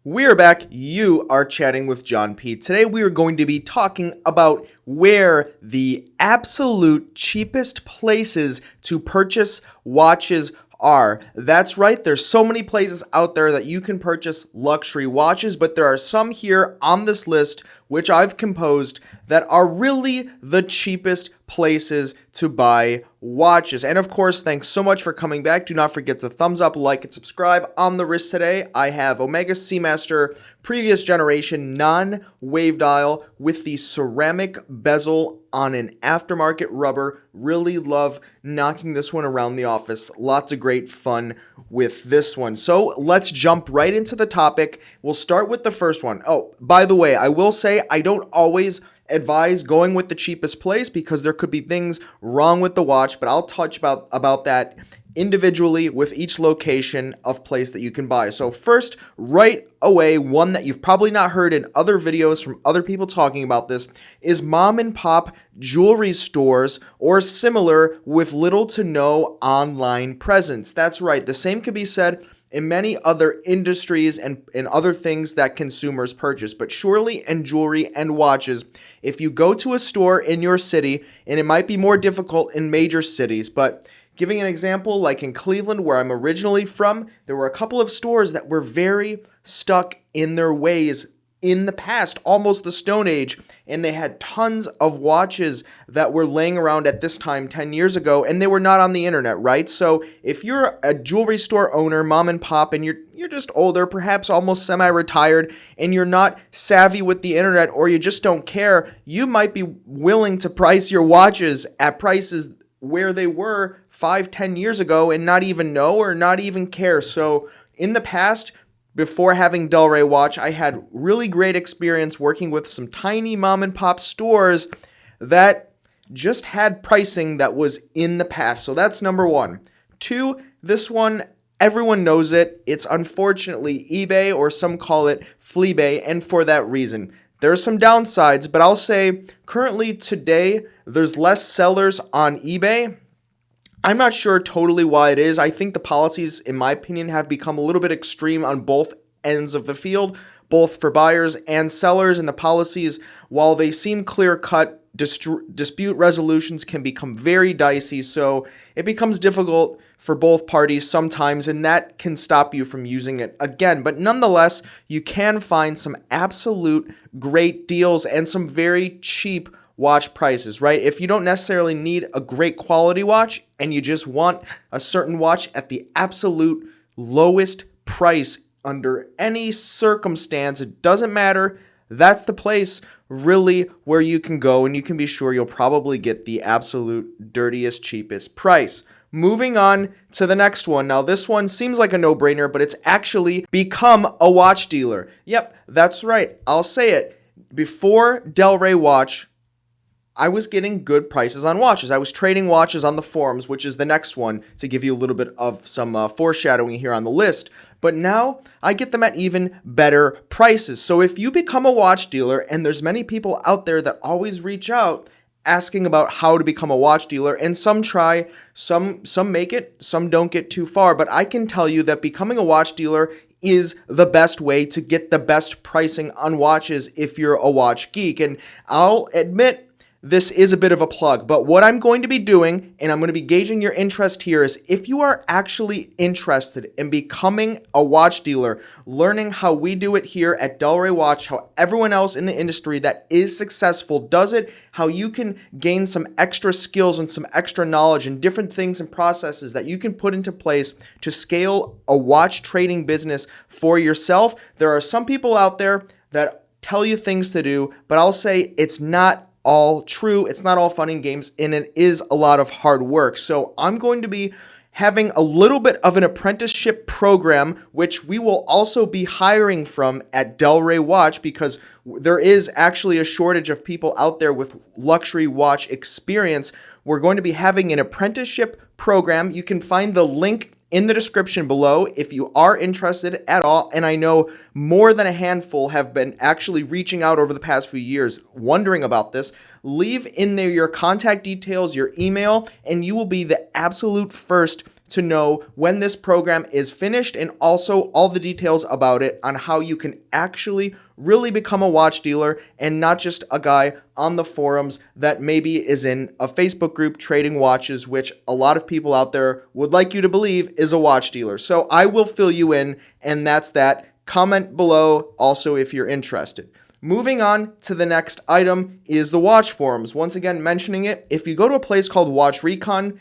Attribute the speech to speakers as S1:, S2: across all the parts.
S1: We are back. You are chatting with John P. Today we are going to be talking about where the absolute cheapest places to purchase watches are. That's right, there's so many places out there that you can purchase luxury watches, but there are some here on this list which I've composed that are really the cheapest places to buy watches. And of course, thanks so much for coming back. Do not forget to thumbs up, like, and subscribe. On the wrist today, I have Omega Seamaster previous generation non-wave dial with the ceramic bezel on an aftermarket rubber. Really love knocking this one around the office. Lots of great fun with this one. So let's jump right into the topic. We'll start with the first one. Oh, by the way, I will say I don't always advise going with the cheapest place because there could be things wrong with the watch, but I'll touch about that individually with each location of place that you can buy. So first, right away, one that you've probably not heard in other videos from other people talking about this is mom and pop jewelry stores or similar with little to no online presence. That's right. The same could be said in many other industries and in other things that consumers purchase. But surely in jewelry and watches, if you go to a store in your city, and it might be more difficult in major cities, but giving an example, like in Cleveland, where I'm originally from, there were a couple of stores that were very stuck in their ways in the past, almost the Stone Age, and they had tons of watches that were laying around at this time 10 years ago, and they were not on the internet, right? So if you're a jewelry store owner, mom and pop, and you're just older, perhaps almost semi-retired, and you're not savvy with the internet, or you just don't care, you might be willing to price your watches at prices where they were 5-10 years ago and not even know or not even care. So in the past, before having Del Rey watch, I had really great experience working with some tiny mom and pop stores that just had pricing that was in the past. So that's number one. Two, this one, everyone knows it. It's unfortunately eBay, or some call it Fleabay, and for that reason. There are some downsides, but I'll say currently today, there's less sellers on eBay. I'm not sure totally why it is. I think the policies, in my opinion, have become a little bit extreme on both ends of the field, both for buyers and sellers. And the policies, while they seem clear-cut, dispute resolutions can become very dicey. So it becomes difficult for both parties sometimes, and that can stop you from using it again. But nonetheless, you can find some absolute great deals and some very cheap watch prices, right? If you don't necessarily need a great quality watch and you just want a certain watch at the absolute lowest price under any circumstance, it doesn't matter. That's the place really where you can go, and you can be sure you'll probably get the absolute dirtiest, cheapest price. Moving on to the next one. Now, this one seems like a no-brainer, but it's actually become a watch dealer. Yep, that's right. I'll say it. Before Del Rey watch, I was getting good prices on watches. I was trading watches on the forums, which is the next one to give you a little bit of some foreshadowing here on the list. But now I get them at even better prices. So if you become a watch dealer, and there's many people out there that always reach out asking about how to become a watch dealer, and some try, some make it, some don't get too far. But I can tell you that becoming a watch dealer is the best way to get the best pricing on watches if you're a watch geek. And I'll admit, this is a bit of a plug, but what I'm going to be doing, and I'm going to be gauging your interest here, is if you are actually interested in becoming a watch dealer, learning how we do it here at Del Rey Watch, how everyone else in the industry that is successful does it, how you can gain some extra skills and some extra knowledge and different things and processes that you can put into place to scale a watch trading business for yourself. There are some people out there that tell you things to do, but I'll say it's not all true. It's not all fun and games, and it is a lot of hard work. So I'm going to be having a little bit of an apprenticeship program, which we will also be hiring from at Del Rey Watch, because there is actually a shortage of people out there with luxury watch experience. We're going to be having an apprenticeship program. You can find the link in the description below if you are interested at all. And I know more than a handful have been actually reaching out over the past few years wondering about this. Leave in there your contact details, your email, and you will be the absolute first to know when this program is finished and also all the details about it on how you can actually really become a watch dealer and not just a guy on the forums that maybe is in a Facebook group trading watches, which a lot of people out there would like you to believe is a watch dealer. So I will fill you in, and that's that. Comment below also if you're interested. Moving on to the next item is the watch forums. Once again, mentioning it, if you go to a place called Watch Recon,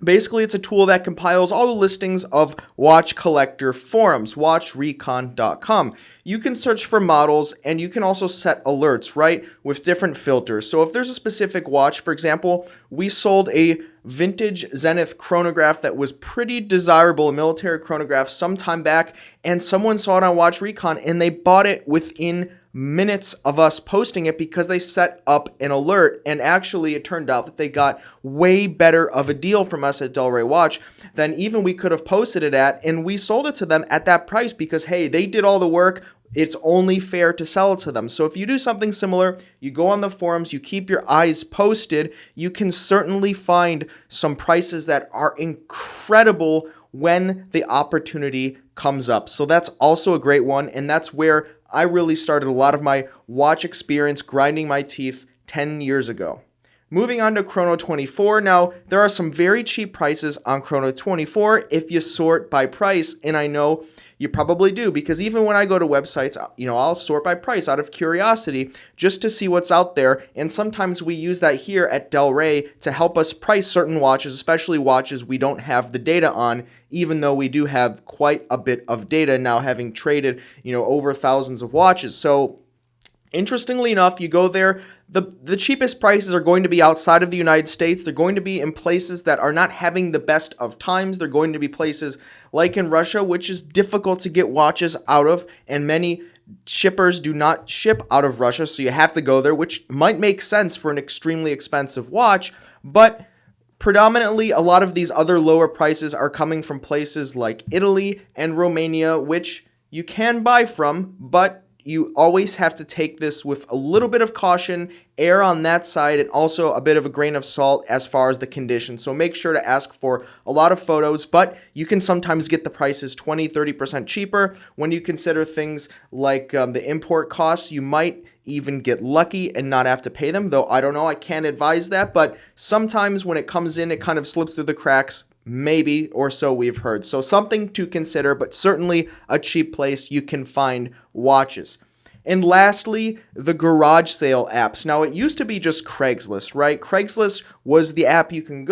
S1: basically, it's a tool that compiles all the listings of watch collector forums, watchrecon.com. You can search for models, and you can also set alerts, right, with different filters. So if there's a specific watch, for example, we sold a vintage Zenith chronograph that was pretty desirable, a military chronograph, some time back, and someone saw it on Watch Recon, and they bought it within minutes of us posting it because they set up an alert. And actually it turned out that they got way better of a deal from us at Delray Watch than even we could have posted it at, and we sold it to them at that price because, hey, they did all the work. It's only fair to sell it to them. So if you do something similar, you go on the forums, you keep your eyes posted, you can certainly find some prices that are incredible when the opportunity comes up. So that's also a great one, and that's where I really started a lot of my watch experience grinding my teeth 10 years ago. Moving on to Chrono 24. Now, there are some very cheap prices on Chrono 24 if you sort by price, and I know you probably do, because even when I go to websites, I'll sort by price out of curiosity just to see what's out there, and sometimes we use that here at Delray to help us price certain watches, especially watches we don't have the data on, even though we do have quite a bit of data now, having traded, over thousands of watches. So interestingly enough, you go there, the cheapest prices are going to be outside of the United States. They're going to be in places that are not having the best of times. They're going to be places like in Russia, which is difficult to get watches out of, and many shippers do not ship out of Russia, so you have to go there, which might make sense for an extremely expensive watch, but predominantly a lot of these other lower prices are coming from places like Italy and Romania, which you can buy from, but you always have to take this with a little bit of caution, err on that side, and also a bit of a grain of salt as far as the condition. So make sure to ask for a lot of photos, but you can sometimes get the prices 20-30% cheaper. When you consider things like the import costs, you might even get lucky and not have to pay them, though I don't know, I can't advise that, but sometimes when it comes in, it kind of slips through the cracks. Maybe, or so we've heard. So something to consider, but certainly a cheap place you can find watches. And lastly, the garage sale apps. Now, it used to be just Craigslist, right? Craigslist was the app you can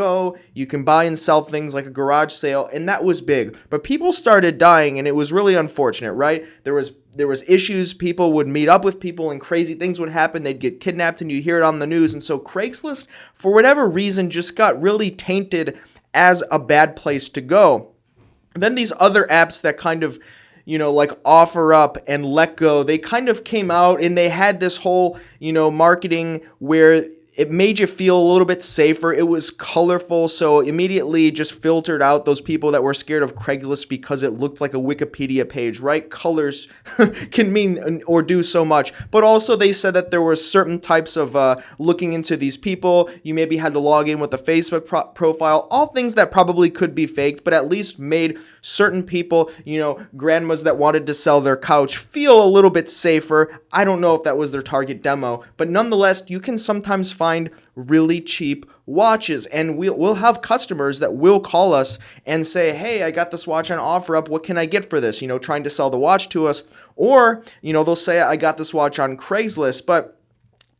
S1: buy and sell things like a garage sale, and that was big. But people started dying, and it was really unfortunate, right? There was issues. People would meet up with people, and crazy things would happen. They'd get kidnapped, and you'd hear it on the news. And so Craigslist, for whatever reason, just got really tainted as a bad place to go. And then these other apps that kind of, like Offer Up and Let Go, they kind of came out and they had this whole, marketing where it made you feel a little bit safer. It was colorful, so immediately just filtered out those people that were scared of Craigslist because it looked like a Wikipedia page, right? Colors can mean or do so much. But also they said that there were certain types of looking into these people. You maybe had to log in with a Facebook profile, all things that probably could be faked, but at least made certain people, grandmas that wanted to sell their couch feel a little bit safer. I don't know if that was their target demo, but nonetheless, you can sometimes find really cheap watches, and we'll have customers that will call us and say, hey, I got this watch on offer up. What can I get for this? Trying to sell the watch to us. Or, they'll say, I got this watch on Craigslist. But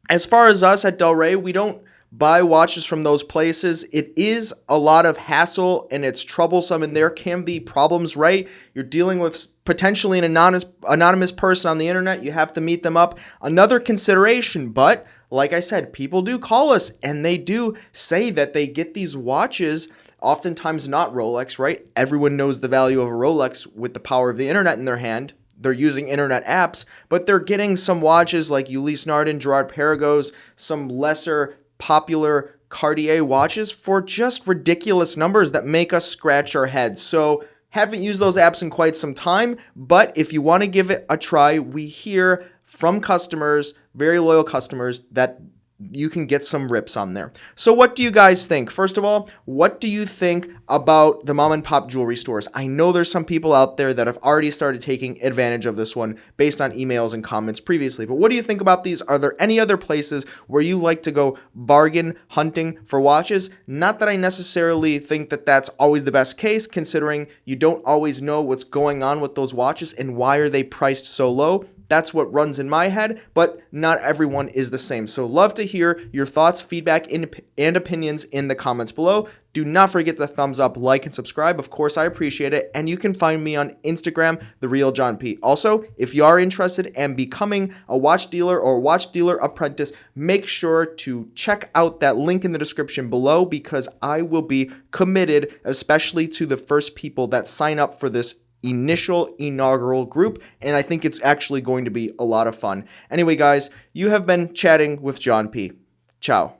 S1: as far as us at Delray, we don't buy watches from those places. It is a lot of hassle and it's troublesome, and there can be problems, right? You're dealing with potentially an anonymous person on the internet. You have to meet them up. Another consideration, but like I said, people do call us and they do say that they get these watches, oftentimes not Rolex, right? Everyone knows the value of a Rolex with the power of the internet in their hand. They're using internet apps, but they're getting some watches like Ulysse Nardin, Gerard Perregaux, some lesser popular Cartier watches for just ridiculous numbers that make us scratch our heads. So haven't used those apps in quite some time, but if you want to give it a try, we hear from customers, very loyal customers, that you can get some rips on there. So what do you guys think? First of all, what do you think about the mom and pop jewelry stores? I know there's some people out there that have already started taking advantage of this one based on emails and comments previously. But what do you think about these? Are there any other places where you like to go bargain hunting for watches? Not that I necessarily think that that's always the best case, considering you don't always know what's going on with those watches and why are they priced so low. That's what runs in my head, but not everyone is the same. So love to hear your thoughts, feedback, and opinions in the comments below. Do not forget to thumbs up, like, and subscribe. Of course, I appreciate it. And you can find me on Instagram, The Real John P. Also, if you are interested in becoming a watch dealer or watch dealer apprentice, make sure to check out that link in the description below because I will be committed, especially to the first people that sign up for this initial inaugural group, and I think it's actually going to be a lot of fun. Anyway, guys, you have been chatting with John P. Ciao.